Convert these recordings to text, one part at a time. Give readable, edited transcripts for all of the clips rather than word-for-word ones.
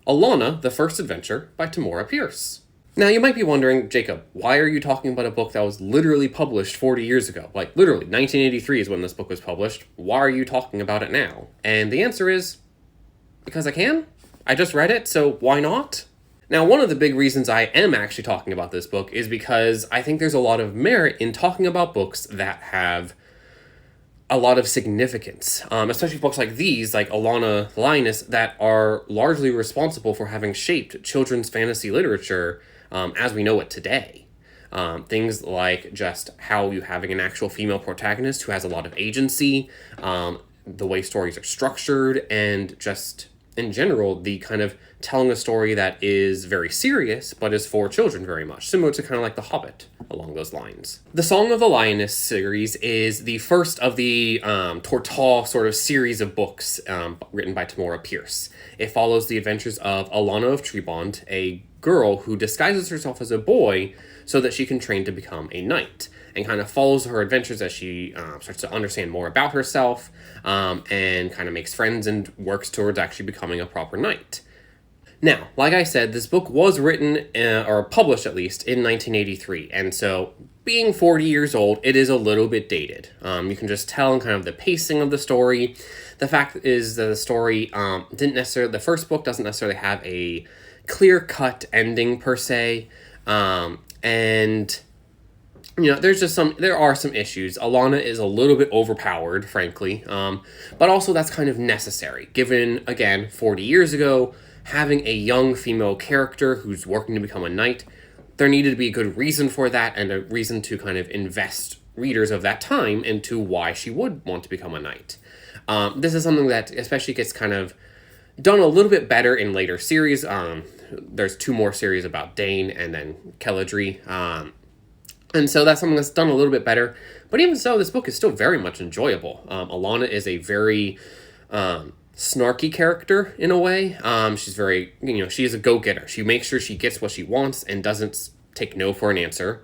Alanna, The First Adventure by Tamora Pierce. Now, you might be wondering, Jacob, why are you talking about a book that was literally published 40 years ago? Like, literally, 1983 is when this book was published. Why are you talking about it now? And the answer is, because I can. I just read it, so why not? Now, one of the big reasons I am actually talking about this book is because I think there's a lot of merit in talking about books that have a lot of significance, especially books like these, like Alanna Linus, that are largely responsible for having shaped children's fantasy literature as we know it today. Things like just how you having an actual female protagonist who has a lot of agency, the way stories are structured, and just in general, the kind of telling a story that is very serious, but is for children very much, similar to kind of like The Hobbit along those lines. The Song of the Lioness series is the first of the Tortall sort of series of books written by Tamora Pierce. It follows the adventures of Alanna of Trebond, a girl who disguises herself as a boy so that she can train to become a knight, and kind of follows her adventures as she starts to understand more about herself and kind of makes friends and works towards actually becoming a proper knight. Now, like I said, this book was written, or published at least, in 1983, and so being 40 years old, it is a little bit dated. You can just tell in kind of the pacing of the story. The fact is that the story the first book doesn't necessarily have a clear-cut ending per se, and you know, there are some issues. Alanna is a little bit overpowered, frankly, but also that's kind of necessary, given, again, 40 years ago, having a young female character who's working to become a knight, there needed to be a good reason for that, and a reason to kind of invest readers of that time into why she would want to become a knight. This is something that especially gets kind of done a little bit better in later series. There's 2 more series about Dane and then Keledri, and so that's something that's done a little bit better. But even so, this book is still very much enjoyable. Alanna is a very snarky character in a way. She's very, she is a go-getter. She makes sure she gets what she wants and doesn't take no for an answer.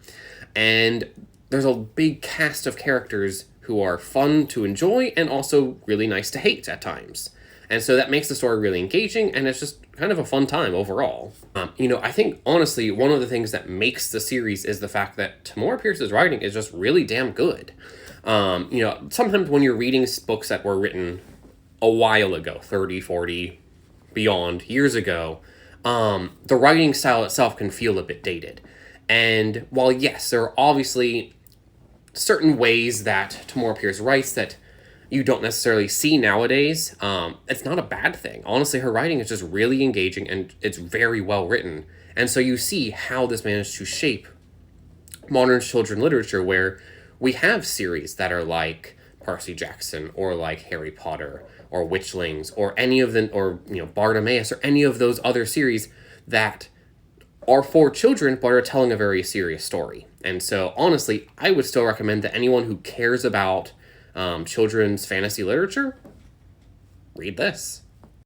And there's a big cast of characters who are fun to enjoy and also really nice to hate at times. And so that makes the story really engaging, and it's just kind of a fun time overall. I think, honestly, one of the things that makes the series is the fact that Tamora Pierce's writing is just really damn good. Sometimes when you're reading books that were written a while ago, 30, 40, beyond, years ago, the writing style itself can feel a bit dated. And while, yes, there are obviously certain ways that Tamora Pierce writes that you don't necessarily see nowadays, it's not a bad thing. Honestly, her writing is just really engaging, and it's very well written. And so you see how this managed to shape modern children's literature, where we have series that are like Percy Jackson, or like Harry Potter, or Witchlings, or any of them, or Bartimaeus, or any of those other series that are for children but are telling a very serious story. And so honestly, I would still recommend that anyone who cares about children's fantasy literature read this.